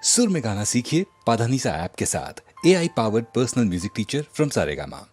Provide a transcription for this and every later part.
सुर में गाना सीखिए पाधानीसा ऐप के साथ। AI powered personal music teacher from Saregama.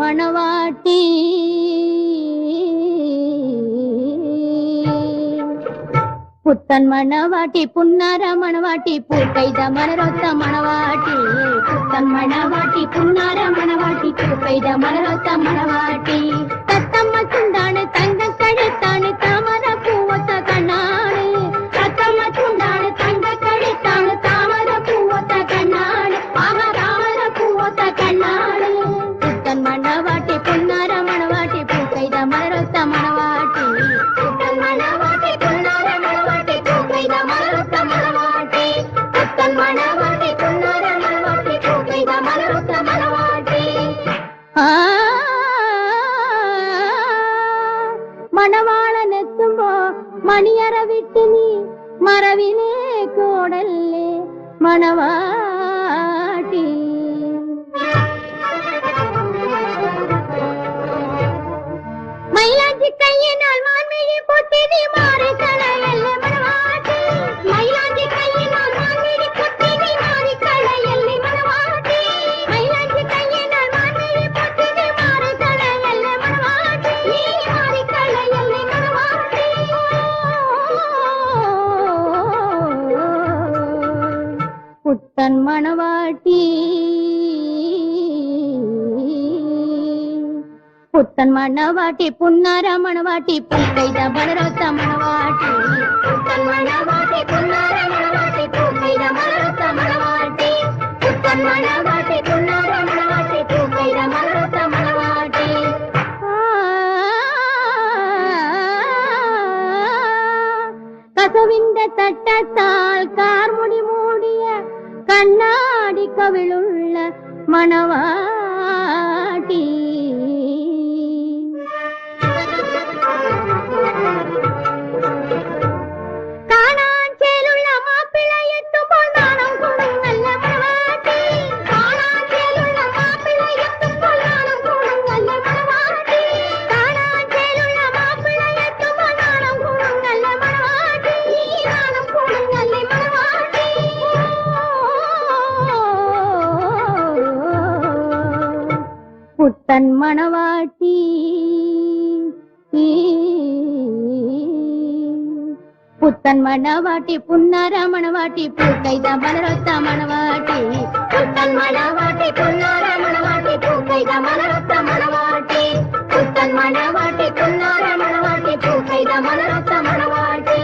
மணவாட்டி புத்தன் மணவாட்டி புன்னார மணவாட்டி பூக்கைத மலரொத்த மணவாட்டி புத்தன் மணவாட்டி புன்னார மணவாட்டி பூக்கைத மலரொத்த மணவாட்டி தத்தம்ம சுண்டானு தங்க கழுத்தானு தாமர பூவத்த கண்ணாடு தத்தம்ம சுண்டானு தங்க கழுத்தானு தாமர பூவத்த கண்ணாடு ஆமா தாமர பூவத்த கண்ணாடு புத்தன் மணவாட்டி புன்னார மணவாட்டி பூக்கைத மலரொத்த மணவாட்டி புத்தன் மணவாட்டி புன்னார மணவாட்டி பூக்கைத மலரொத்த மணவாட்டி புத்தன் மணவாட்டி புன்னார மணவாட்டி பூக்கைத மலரொத்த மணவாட்டி மணவாளனெത്തുമ്പോ മണിയറ വിട്ട് നീ മറവിലേ കോടല്ലേ മണവാട്ടി മൈലാഞ്ചി കയ്യിനാൽ മാൻമിഴി പൊട്ടി നീ മാറിക്കളയല്ലേ മണവാട്ടി മൈലാഞ്ചി കയ്യിനാൽ മാൻമിഴി പൊട്ടി നീ മാറിക്കളയല്ലേ മണവാട്ടി മൈലാഞ്ചി കയ്യിനാൽ മാൻമിഴി പൊട്ടി നീ മാറിക്കളയല്ലേ മണവാട്ടി നീ മാറിക്കളയല്ലേ മണവാട്ടി പുത്തൻ മണവാട്ടി புத்தன் மணவாட்டி புன்னார மணவாட்டி பூக்கைத மலரொத்த மணவாட்டி புத்தன் மணவாட்டி புன்னார மணவாட்டி பூக்கைத மலரொத்த மணவாட்டி പുത്തൻ മണവാട്ടി പുന്നാര മണവാട്ടി പൂക്കൈത മലരൊത്ത മണവാട്ടി കസവിന്റെ തട്ടത്താൽ കാർമുടി മൂടിയ കണ്ണാടി കവിളുള്ള മണവാട്ടി കാണാൻ ചേലുള്ള മാപ്പിളയെത്തുമ്പോൾ നാണം കൂടും നല്ല മണവാട്ടി കാണാൻ ചേലുള്ള മാപ്പിളയെത്തുമ്പോൾ നാണം കൂടും നല്ല മണവാട്ടി കാണാൻ ചേലുള്ള മാപ്പിളയെത്തുമ്പോൾ നാണം കൂടും നല്ല മണവാട്ടി നാണം കൂടും നല്ല മണവാട്ടി പുത്തൻ മണവാട്ടി പുത്തൻ മണവാട്ടി പുന്നാര മണവാട്ടി പൂക്കൈത മലരൊത്ത മണവാട്ടി പുത്തൻ മണവാട്ടി പുന്നാര മണവാട്ടി പൂക്കൈത മലരൊത്ത മണവാട്ടി പുത്തൻ മണവാട്ടി പുന്നാര മണവാട്ടി പൂക്കൈത മലരൊത്ത മണവാട്ടി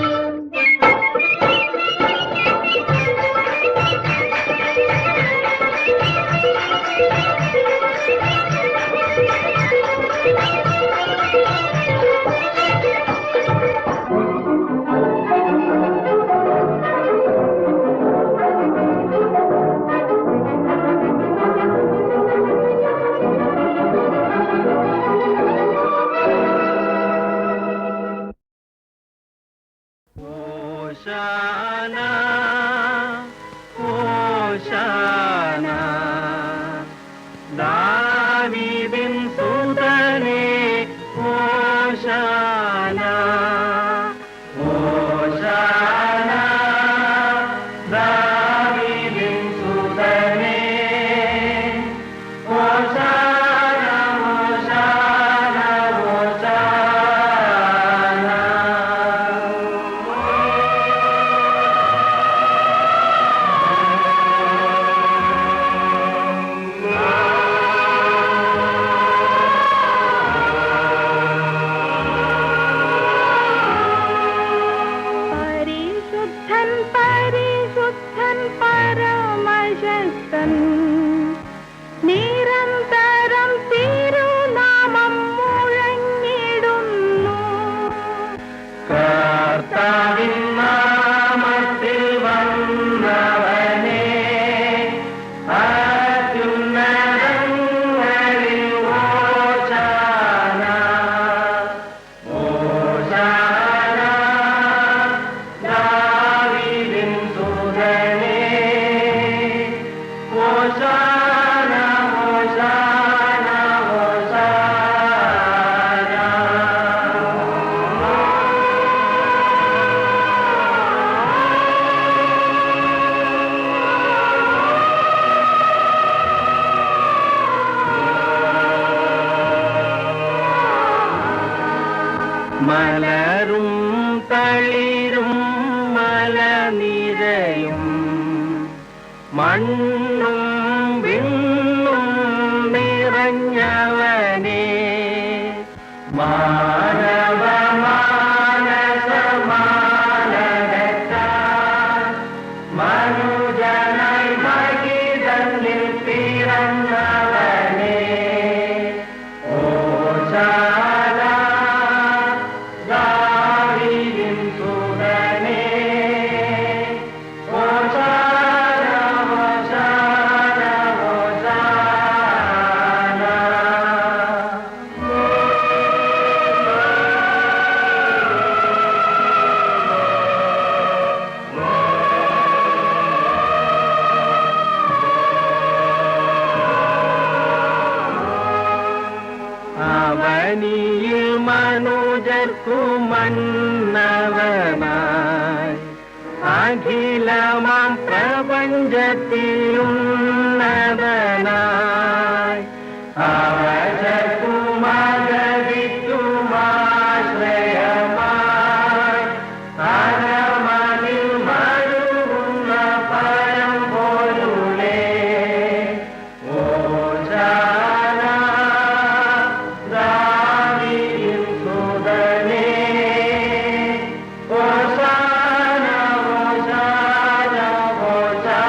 Hosanna, Hosanna, Davidin sudane, Hosanna, Hosanna, Davidin sudane, Hosanna, Hosanna, Hosanna. പരിശുദ്ധൻ പരിശുദ്ധൻ പരമശക്തൻ നിരന്തരം തിരുനാമം മുഴങ്ങിടുന്നു കർത്താവിൻ നാമത്തിൽ വന്നവനേ അത്യുന്നതങ്ങളിൽ ഹോശാന ഹോശാന ദാവീദിൻ സുതനേ ഹോശാന ഹോശാന ഹോശാന മലരും തളിരും മലനിരയും മണ്ണും വിണ്ണും നിറഞ്ഞവനേ മാനവ മാനസമാനകത്താൽ മനുജനായി മഹിതന്നിൽ പിറന്നവനേ ഹോശാന ദാവീദിൻ സുതനേ ഹോശാന ഹോശാന ഹോശാന അവനിയിൽ മനുജർക്കു മന്നവനായി അഖിലമാം പ്രപഞ്ചത്തിലുന്നതനായി അവജർക്കു മകതിക്കുമാശ്രയമായി അരമനിൽ മഴുകുന്ന പരം പോലുളേ ഹോശാന ദാവീദിൻ സുതനേ ഹോശാന ഹോശാന ഹോശാന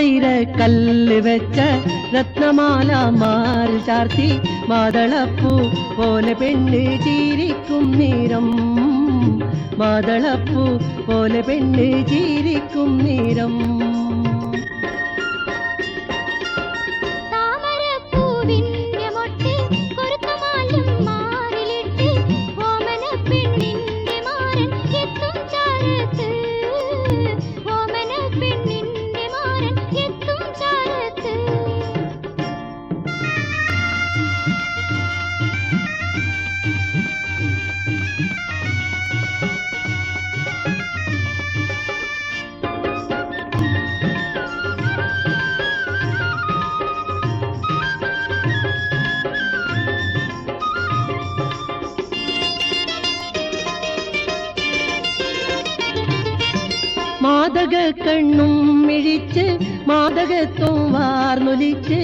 മുത്തുവൈര കല്ല് വെച്ച രത്നമാല മാറിൽ ചാർത്തി മാതളപ്പൂ പോലെ പെണ്ണ് ചിരിക്കും നേരം, മാതളപ്പൂ പോലെ പെണ്ണ് ചിരിക്കും നേരം. താമരപ്പൂവിന്റെ മൊട്ട് കൊരുത്തമാലും മാറിലിട്ട് ഓമന പെണ്ണിന്റെ മാരൻ എത്തും ചാരത്ത്, ഓമന പെണ്ണിന്റെ മാരൻ എത്തും ചാരത്ത്. മാതക കണ്ണും മിഴിച്ച് മാതകത്വം വാർന്നൊലിച്ച്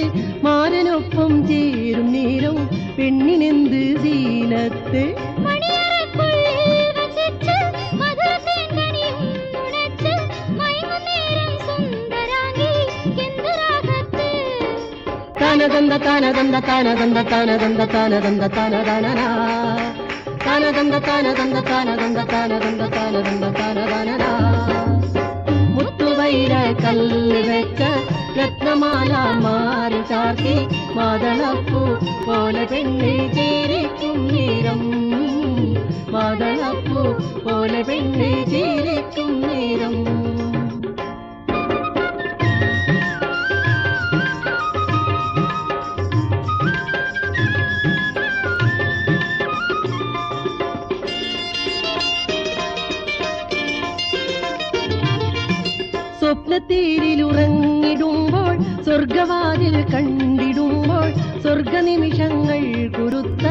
മാരനൊപ്പം ചേരും നേരം പെണ്ണിനെന്ത് സീനത്ത്. മണിയറക്കുള്ളിൽ വസിച്ച് മധുരത്തേങ്കനിയും നുണച്ച് മയങ്ങുന്നേരം സുന്ദരാംഗി എന്തു രാഗത്ത്. താനദന്ത താനദന്ത താനദന്ത താനദന്ത താനദന്ത താനദാനനാ, താനദന്ത താനദന്ത താനദന്ത താനദന്ത താനദന്ത താനദാനനാ. മുത്തുവൈര കല്ല് വെച്ച രത്നമാല മാറി ചാർത്തി മാതളപ്പൂ പോലെ പെണ്ണ് ചിരിക്കും നേരം, മാതളപ്പൂ പോലെ പെണ്ണ് ചിരിക്കും നേരം. സ്വപ്നത്തേരിലുറങ്ങിടുമ്പോൾ സ്വർഗവാതിൽ കണ്ടിടുമ്പോൾ സ്വർഗനിമിഷങ്ങൾ കുരുത്ത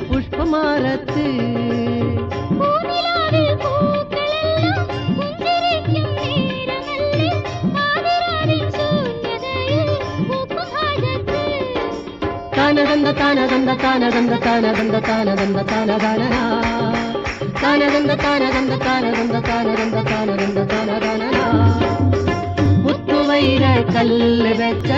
പുഷ്പമാറത്ത്. പൂനിലാവിൽ പൂക്കളെല്ലാം പുഞ്ചിരിക്കും നേരമല്ലേ പാതിരാവിൻ ശൂന്യതയിൽ പൂക്കും ഹാജത്ത്. താനദന്ത താനദന്ത താനദന്ത താനദന്ത താനദന്ത താനദാനനാ, താനദന്ത താനദന്ത താനദന്ത താനദന്ത താനദന്ത താനദാനനാ. മുത്തുവൈര കല്ല് വെച്ച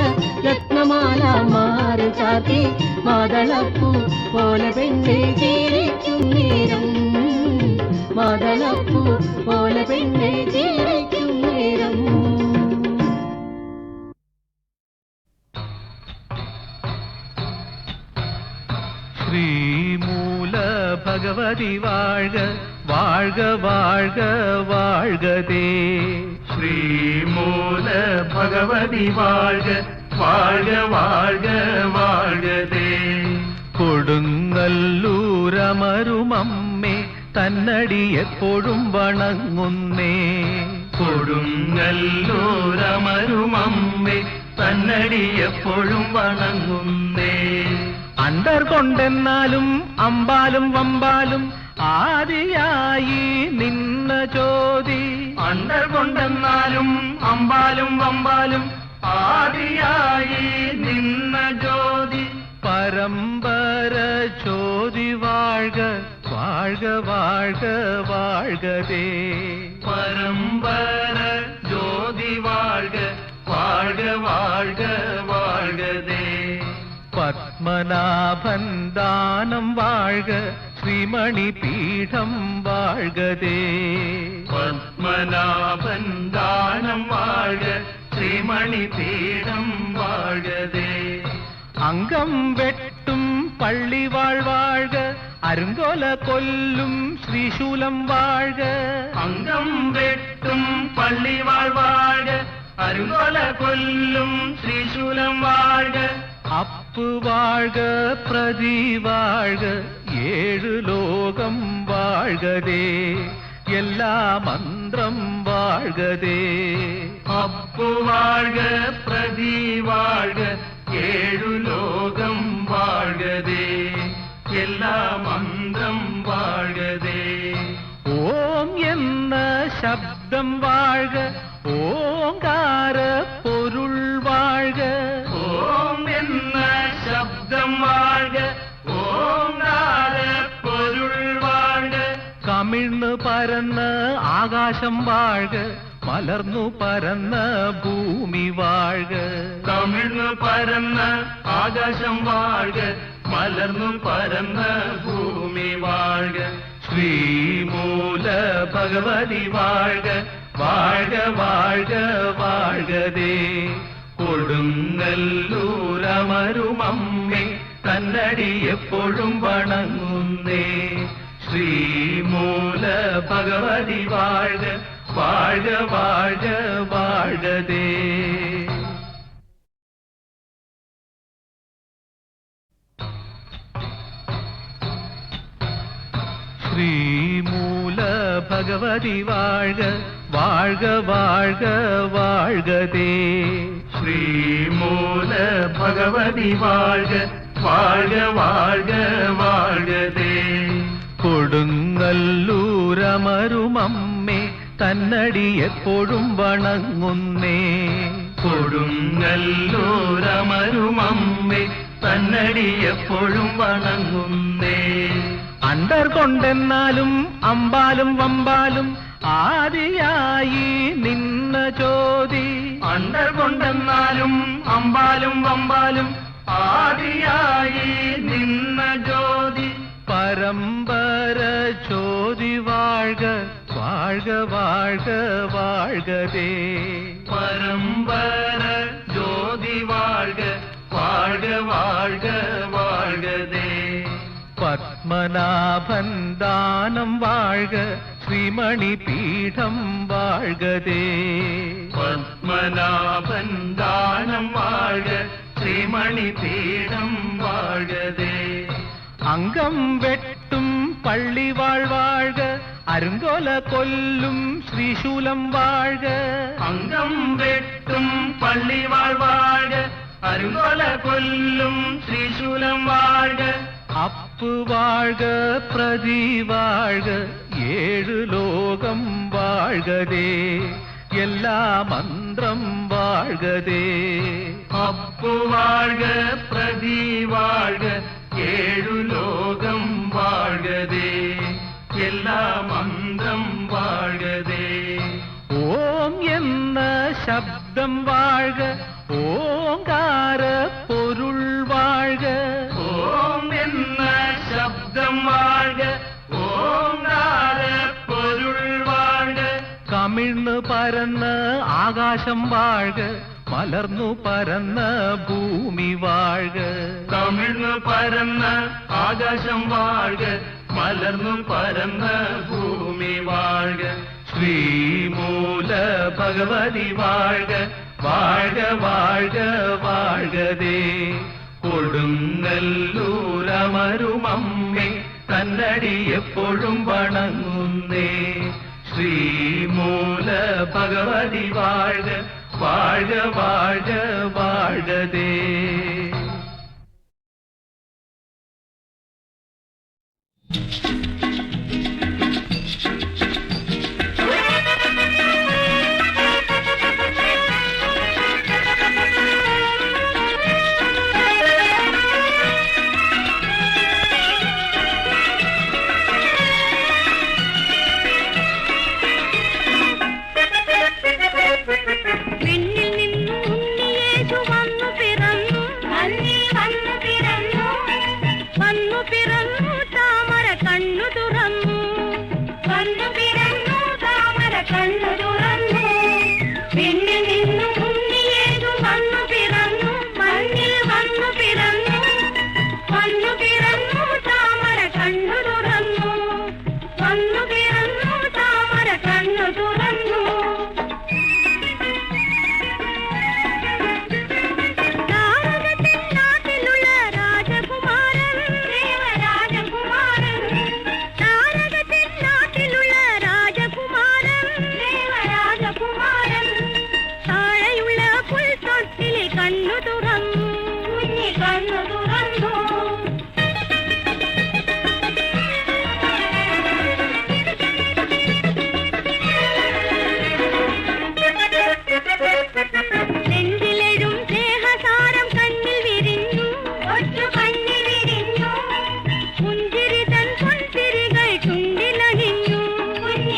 രത്നമാല മാറി ചാർത്തി മാതളപ്പൂ പോലെ പെണ്ണ് ചിരിക്കും നേരം, മാതളപ്പൂ പോലെ പെണ്ണ് ചിരിക്കും നേരം. ശ്രീമൂല ഭഗവതി വാഴ്ക വാഴ്ക വാഴ്ക വാഴ്കതേ. ശ്രീമൂല ഭഗവതി വാഴ്ക വാഴ്ക വാഴ്ക വാഴ്കതേ. കൊടുങ്ങല്ലൂരമരുമമ്മേ തന്നടി എപ്പോഴും വണങ്ങുന്നേ. കൊടുങ്ങല്ലൂരമരുമമ്മേ തന്നടി എപ്പോഴും വണങ്ങുന്നേ. അണ്ടർ കൊണ്ടെന്നാലും അമ്പാലും വമ്പാലും ആദിയായി നിന്ന ജ്യോതി. അണ്ടർ കൊണ്ടെന്നാലും അമ്പാലും വമ്പാലും ആദിയായി നിന്ന ജ്യോതി. പരമ്പര ജ്യോതി വാഴ്ക വാഴ്ക വാഴ്ക വാഴ്കതേ. പരമ്പര ജ്യോതി വാഴ്ക വാഴ്ക വാഴ്ക വാഴ്കതേ. പത്മനാഭൻ ദാനം വാഴ്ക ശ്രീമണി പീഠം വാഴ്കതേ. പത്മനാഭൻ ദാനം വാഴ്ക ശ്രീമണി പീഠം വാഴ്കതേ. അംഗം വെട്ടും പള്ളി വാഴ്ക അരുങ്കോല കൊല്ലും ശ്രീശൂലം വാഴ്ക. അംഗം വെട്ടും പള്ളി വാഴ്ക അരുങ്കോല കൊല്ലും ശ്രീശൂലം വാഴ്ക. അപ്പ് വാഴ്ക പ്രതി വാഴ്ക ഏഴു ലോകം വാഴ്കതേ. എല്ലാ മന്ത്രം വാഴ്കതേ. അപ്പു വാഴ്ക പ്രതി വാഴ്ക ഏഴു ലോകം വാഴ്കതേ. എല്ലാ മന്ത്രം വാഴ്കതേ. ഓം എന്ന ശബ്ദം വാഴ്ക ഓങ്കാര പൊരുൾ വാഴ്ക. ഓം എന്ന ശബ്ദം വാഴ്ക ഓങ്കാര പൊരുൾ വാഴ്ക. കമിഴ്ന്ന് പരന്ന് ആകാശം വാഴ്ക മലർന്നു പരന്ന ഭൂമി വാഴ്ക. കമിഴ്ന്നു പരന്ന ആകാശം വാഴ്ക, മലർന്നു പരന്ന ഭൂമി വാഴ്ക. ശ്രീമൂല ഭഗവതി വാഴ്ക, വാഴ്ക വാഴ്ക വാഴ്കതേ. കൊടുങ്ങല്ലൂരമരുമമ്മേ തന്നടി എപ്പോഴും വണങ്ങുന്നേ. ശ്രീമൂല ഭഗവതി വാഴ്ക, വാഴ്ക വാഴ്ക വാഴ്കതേ. ശ്രീമൂല ഭഗവതി വാഴ്ക, വാഴ്ക വാഴ്ക വാഴ്കതേ. ശ്രീമൂല ഭഗവതി വാഴ്ക, വാഴ്ക വാഴ്ക വാഴ്കതേ. കൊടുങ്ങല്ലൂരമരുമമ്മേ തന്നടി എപ്പോഴും വണങ്ങുന്നേ. കൊടുങ്ങല്ലൂരമരുമമ്മേ തന്നടി എപ്പോഴും വണങ്ങുന്നേ. അണ്ടർ കൊണ്ടെന്നാലും അമ്പാലും വമ്പാലും ആദിയായി നിന്ന ജ്യോതി. അണ്ടർ കൊണ്ടെന്നാലും അമ്പാലും വമ്പാലും ആദിയായി നിന്ന ജ്യോതി. പരമ്പര ജ്യോതി വാഴ്ക, വാഴ്ക വാഴ്ക വാഴ്കതേ. പരമ്പര ജ്യോതി വാഴ്ക, വാഴ്ക വാഴ്ക വാഴ്കതേ. പത്മനാഭൻ ദാനം വാഴ്ക, ശ്രീമണി പീഠം വാഴ്കതേ. പത്മനാഭൻ ദാനം വാഴ്ക, ശ്രീമണി പീഠം വാഴ്കതേ. അംഗം വെട്ടും പള്ളി വാഴ്ക, അരുങ്കോല കൊല്ലും ശ്രീശൂലം വാഴ്ക. അംഗം വെട്ടും പള്ളി വാഴ്ക, അരുങ്കോല കൊല്ലും ശ്രീശൂലം വാഴ്ക. അപ്പ് വാഴ്ക പ്രതി വാഴ്ക, ഏഴു ലോകം വാഴ്കതേ. എല്ലാ മന്ത്രം വാഴ്കതേ. അപ്പു വാഴ്ക പ്രതി വാഴ്ക, ഏഴു ലോകം വാഴ്കതേ. എല്ലാ മന്ത്രം വാഴ്കതേ. ഓം എന്ന ശബ്ദം വാഴ്ക, ഓങ്കാര പൊരുൾ വാഴ്ക. ഓം എന്ന ശബ്ദം വാഴ്ക, ഓങ്കാര പൊരുൾ വാഴ്ക. കമിഴ്ന്നു പരന്ന ആകാശം വാഴ്ക, മലർന്നു പരന്ന ഭൂമി വാഴ്ക. കമിഴ്ന്നു പരന്ന ആകാശം വാഴ്ക, മലർന്നു പരന്ന ഭൂമി വാഴ്ക. ശ്രീമൂല ഭഗവതി വാഴ്ക, വാഴ്ക വാഴ്ക വാഴ്കതേ. കൊടുങ്ങല്ലൂരമരുമമ്മേ തന്നടി എപ്പോഴും വണങ്ങുന്നേ. ശ്രീമൂല ഭഗവതി വാഴ്ക, വാഴ്ക വാഴ്ക വാഴ്കതേ.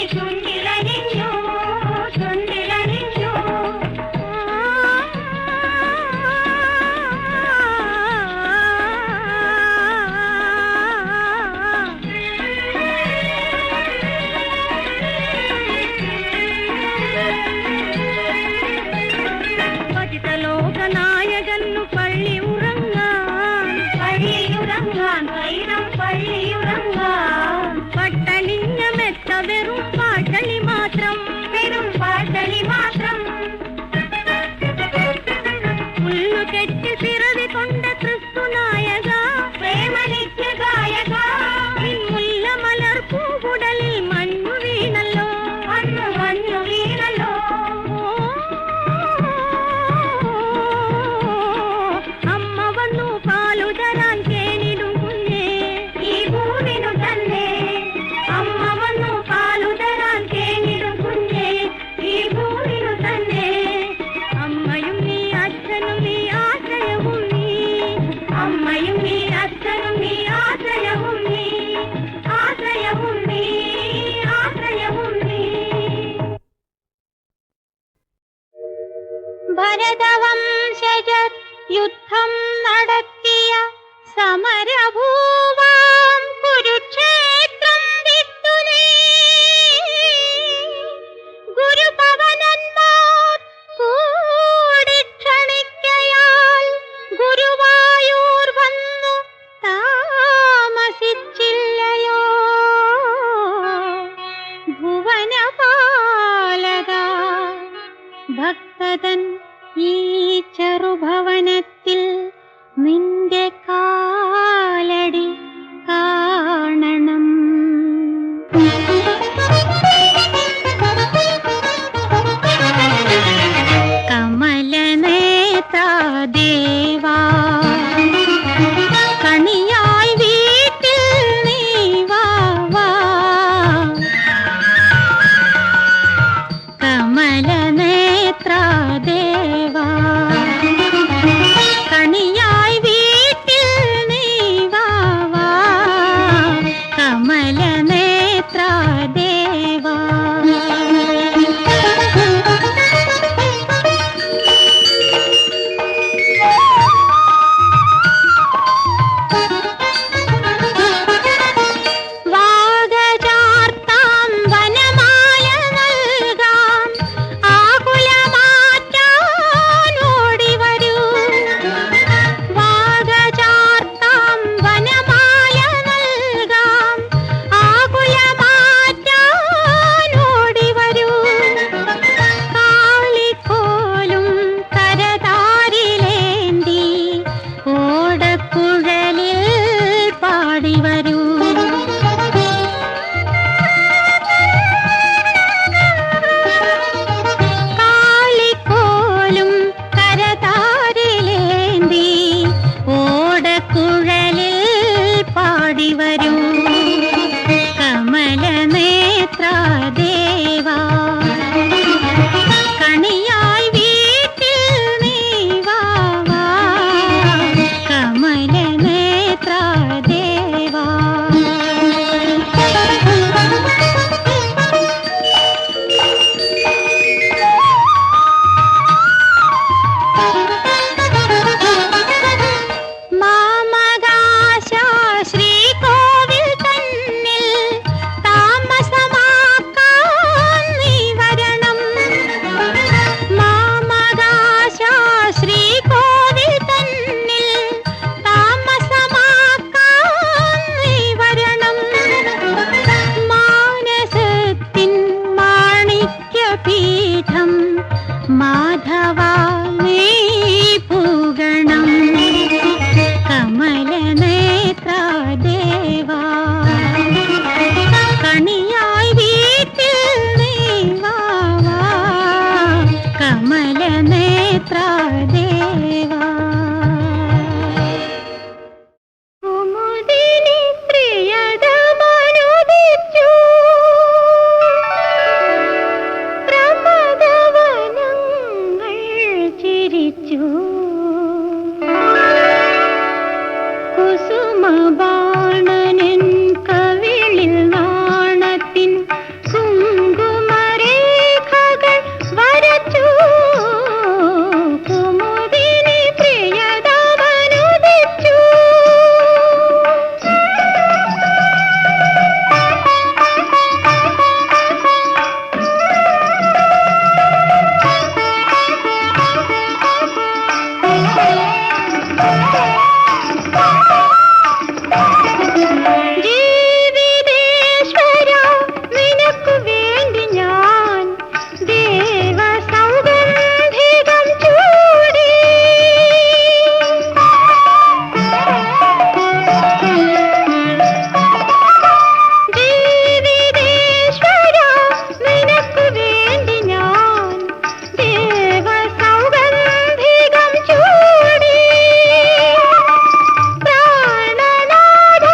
ചുണ്ടിലണിഞ്ഞു അമ്മയും നീ അച്ഛനും നീ ആശ്രയവും നീ ആശ്രയവും നീ ആശ്രയവും നീ ഭരതവംശജർ യുദ്ധം നടത്തിയ സമരഭൂവാം കുരുക്ഷേത്രം വിട്ടു നീ ഗുരുപവനന്മാർ കൂടി ക്ഷണിക്കയാൽ ഗുരുവായൂർ വന്നു താമസിച്ചില്ലയോ ഭുവനപാലക ഭക്തതൻ ഈ ചെറുഭവനത്തിൽ നിന്റെ കാലടി കാണണം കമലനേത്രാ ദേവാ കണിയായി വീട്ടിൽ നീ വാ വാ കമലനേത്രാ ദേവാ കണിയായി വീട്ടിൽ നീ വാ വാ കമലനേത്രാ ദേവാ വാഗചാർത്താം വനമാല നൽകാം ആകുലമാറ്റാനോടി വരൂ വാഗചാർത്താം വനമാല നൽകാം ആകുലമാറ്റാനോടി വരൂ കാളിക്കോലും കരതാരിലേന്തി ഓടക്കുഴലിൽ പാടി വരൂ കാളിക്കോലും കരതാരിലേന്തി ഓടക്കുഴലിൽ പാടി വരൂ കമലനേത്രാ ദേവാ കണിയായി വീട്ടിൽ നീ വാ വാ കമലനേത്രാ ദേവാ മാമകാശ ശ്രീകോവിൽ തന്നിൽ താമസമാക്കാൻ നീ വരണം മാമകാശ ശ്രീകോവിൽ തന്നിൽ താമസമാക്കാൻ നീ വരണം മാനസത്തിൻ മാണിക്യപീഠം മാധവ നീ പൂഗണം കമലനേത്രാ ദേവാ കണിയായി വീട്ടിൽ നീ വാ വാ കമലനേത്രാ ദേവാ കുമുദിനി പ്രിയതമനുദിച്ചു പ്രമദവനങ്ങൾ ചിരിച്ചു കുസുമബാണനൻ കവിളിൽ നാണത്തിൻ കുങ്കുമരേഖകൾ വരച്ചു കുമുദിനി പ്രിയതമനുദിച്ചു പ്രാണനാഥ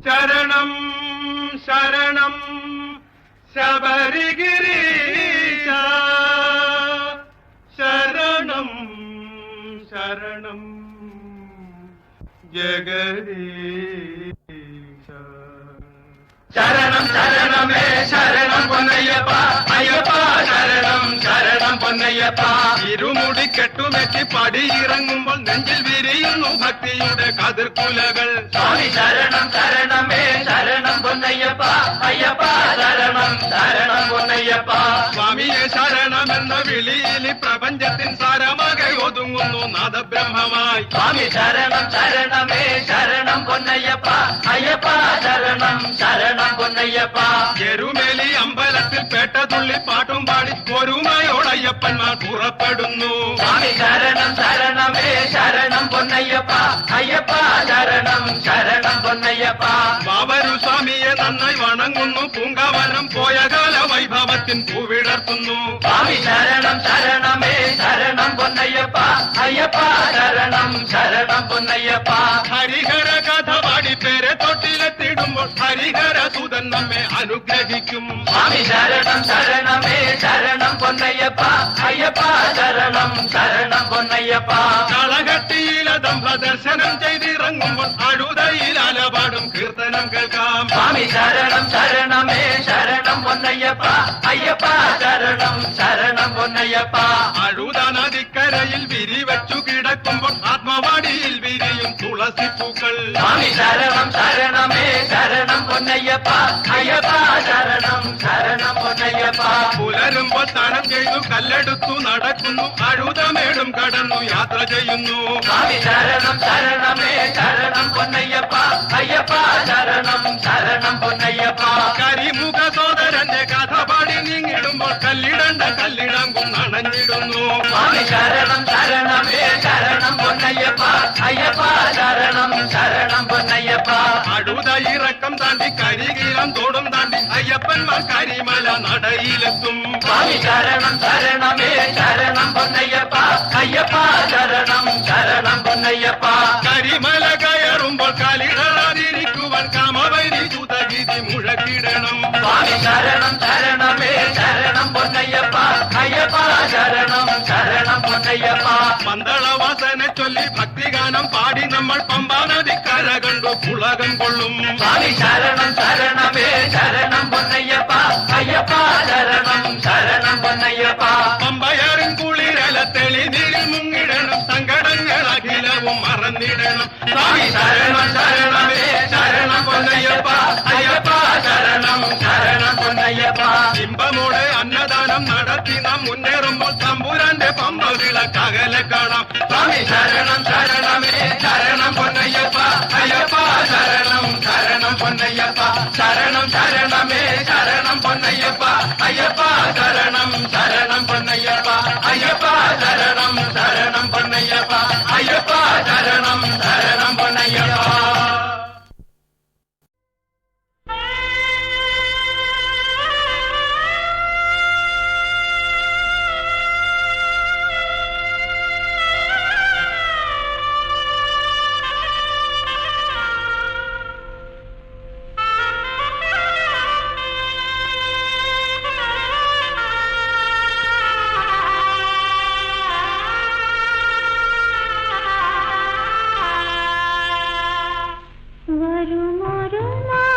ശരണം ശരണം ശബരിഗിരീശ ശരണം ശരണം ജഗദീശ ശരണം ശരണമേ ശരണം പൊന്നയ്യപ്പ അയ്യപ്പ ശരണം ശരണം പൊന്നയ്യപ്പ ഇരുമുടി കെട്ടുമെറ്റി പടിയിറങ്ങുമ്പോൾ നെഞ്ചിൽ വിരിയുന്നു ഭക്തിയുടെ കതിർക്കുലകൾ സ്വാമി ശരണം ശരണമേ ശരണം പൊന്നയ്യപ്പ അയ്യപ്പ ശരണം ശരണം പൊന്നയ്യപ്പ സ്വാമിയെ ശരണമെന്ന വിളിയിൽ പ്രപഞ്ചത്തിൻ സാരമാകെ ഒതുങ്ങുന്നു നാദബ്രഹ്മമായി സ്വാമി ശരണം ശരണമേ ശരണം പൊന്നയ്യപ്പ അയ്യപ്പ ശരണം ശരണം പൊന്നയ്യപ്പ എരുമേലി അമ്പലത്തിൽ പേട്ടതുള്ളി പാട്ടും പാടി ഒരുമയോടയ്യപ്പന്മാർ പുറപ്പെടുന്നു സ്വാമി ശരണം ശരണമേ ശരണം പൊന്നയ്യപ്പ അയ്യപ്പ ശരണം ശരണം പൊന്നയ്യപ്പ ബാബരു സ്വാമിയെ നന്നായി വണങ്ങുന്നു പൂങ്കാവനം പോയ കാല വൈഭവത്തിൻ പൂവിടർത്തുന്നു സ്വാമി ശരണം ശരണമേ ശരണം പൊന്നയ്യപ്പ അയ്യപ്പ ശരണം ശരണം പൊന്നയ്യപ്പ ഹരിഹര കഥ പാടി പേരെ തൊട്ടിലെത്തിടുമ്പോൾ ഹരിഹര സുതൻ നമ്മെ അനുഗ്രഹിക്കും സ്വാമി ശരണം ശരണമേ ശരണം പൊന്നയ്യപ്പ അയ്യപ്പ ശരണം ശരണം പൊന്നയ്യപ്പ കളകട്ടിയിലതം പ്രദർശനം ചെയ്തിറങ്ങുമ്പോൾ അഴുതയിൽ അലപാടും കീർത്തനം കേൾക്കാം സ്വാമി ശരണം ശരണമേ ശരണം പൊന്നയ്യപ്പ അയ്യപ്പ ശരണം ശരണം പൊന്നയ്യപ്പ അഴുത നദിക്കരയിൽ വിരിവച്ചു കിടക്കുമ്പോൾ ആത്മവാടിയിൽ വിരിയും തുളസിപ്പൂക്കൾ സ്വാമി ശരണം ശരണമേ ശരണം പൊന്നയ്യപ്പ അയ്യപ്പ ശരണം ശരണം പൊന്നയ്യപ്പ പുലരുമ്പോൾ സ്നാനം ചെയ്തു കല്ലെടുത്തു നടക്കുന്നു അഴുതമേടും കടന്നു യാത്ര ചെയ്യുന്നു സ്വാമി ശരണം ശരണമേ ശരണം പൊന്നയ്യപ്പ അയ്യപ്പ ശരണം ശരണം പൊന്നയ്യപ്പ കരിമുഖ സോദരന്റെ കഥ പാടി നീങ്ങിടുമ്പോൾ കല്ലിടണ്ട കല്ലിടം കുന്നണഞ്ഞിടുന്നു സ്വാമി ശരണം ശരണമേ ശരണം പൊന്നയ്യപ്പ അയ്യപ്പ ശരണം ശരണം പൊന്നയ്യപ്പ അഴുത ഇറക്കം താണ്ടി കരികീരം തോടും താണ്ടി അയ്യപ്പന്മാർ കരിമല നടയിലെത്തും സ്വാമി ശരണം ശരണമേ ശരണം പൊന്നയ്യപ്പ അയ്യപ്പ ശരണം ശരണം പൊന്നയ്യപ്പ കരിമല കയറുമ്പോൾ കാലിടറാതിരിക്കുവാൻ കാമവൈരി ചുതഗിരി മുഴക്കിടണം സ്വാമി ശരണം ശരണമേ ശരണം പൊന്നയ്യപ്പ അയ്യപ്പ ശരണം ശരണം പൊന്നയ്യപ്പ മന്ദളവാസനെ ചൊല്ലി ഭക്തിഗാനം പാടി നമ്മൾ പമ്പാ നദിക്കര കണ്ടു പുളകം കൊള്ളും സ്വാമി ശരണം ശരണമേ ശരണം പൊന്നയ്യപ്പ അയ്യപ്പ ശരണം ശരണം പൊന്നയ്യപ്പ പമ്പയറും കുളിരല തെളിനീരിൽ മുങ്ങിടണം സങ്കടങ്ങൾ അഖിലവും മറന്നിടണം സ്വാമി ശരണം ശരണമേ ശരണം പൊന്നയ്യപ്പ അയ്യപ്പ ശരണം ശരണം പൊന്നയ്യപ്പ ഇമ്പമോടെ അന്നദാനം നടത്തി നാം മുന്നേറുമ്പോൾ തമ്പുരാന്റെ പമ്പ വിളക്കകലെ കാണാം സ്വാമി ശരണം ശരണമേ ശരണം പൊന്നയ്യപ്പ അയ്യപ്പ ശരണം ശരണം പൊന്നയ്യപ്പ ശരണം ശരണമേ ശരണം പൊന്നയ്യപ്പ അയ്യപ്പ ശരണം ശരണം പൊന്നയ്യപ്പ അയ്യപ്പ ശരണം ശരണം പൊന്നയ്യപ്പ അയ്യപ്പ ശരണം ശരണം പൊന്നയ്യപ്പ വരുമൊരു നാൾ